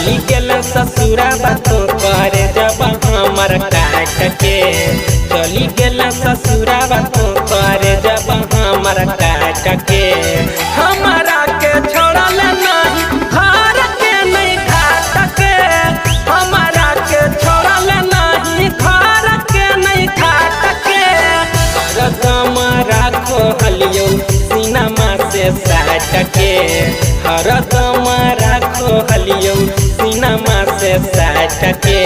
चली गेल ससुराबा तो करे जब हमर काट के। चली गेल ससुराबा तो करे जब हमर काट के। हमारा के छोड़ल नहीं घर के नहीं घाट के। हमारा के छोड़ल नहीं घर के नहीं घाट के। हरदम राखो हलियो सीनमा से साट के। हरदम राखो हलियो सीनमा से साट के।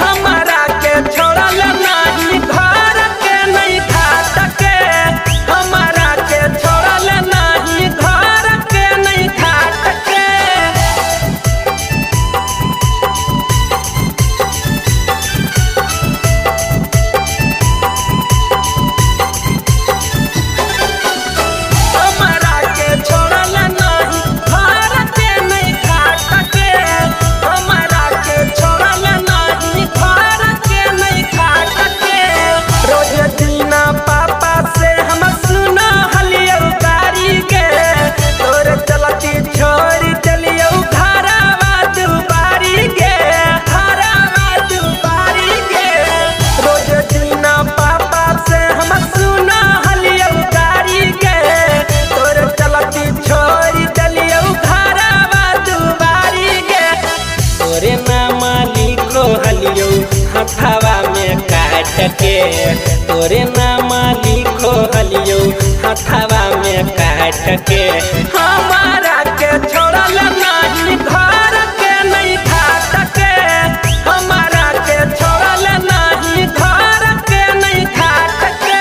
हमारा के छोड़ल नहीं घर के नहीं घाट के। हमारा के छोड़ल नहीं घर के नहीं घाट के। हमारा के छोड़ल नहीं घर के नहीं घाट के। हमारा के छोड़ल नहीं घर के नहीं घाट के। रोज दीना पापा से हम सुना हलियो गारी के। तोरे चलती छोड़ी चलियो घरवा दुबारी के। घरवा दुबारी के। रोज दीना पापा से हम सुना हलियो गारी के। तोरे चलती छोड़ी चलियो घरवा दुबारी के। तोरे नाम लिखो हलियो हथवा में काट के। तोरे नाम लिखो हलियो हथवा में काट के। हमारा के छोड़ल नहीं घर के नहीं घाट के। हमारा के छोड़ल नहीं घर के नहीं घाट के।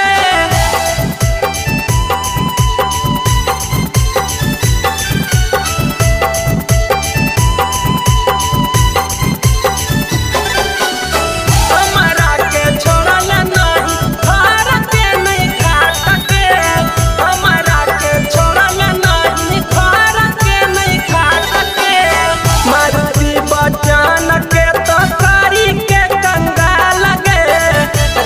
हमारा के छोड़ल नहीं घर के नहीं घाट के। हमारा के छोड़ल नहीं घर के नहीं घाट के। मारुति बचन के तो करी के कंगाल गे।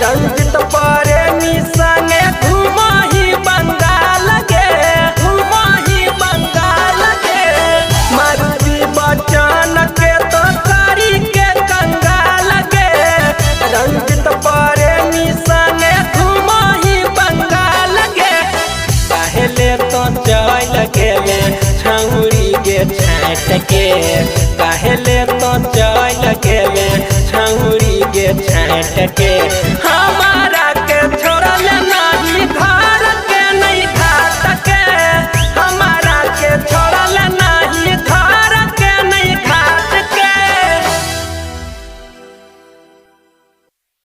रंजित प्रेमी संगे घुमही बंगाल गे। घुमही बंगाल गे। मारुति बचन के तो करी के कंगाल गे। रंजित प्रेमी संगे घुमही बंगाल गे। पहले तो चल गेले छौरी गे छाट के। पहले तो चल गेले छौरी गे छाट के।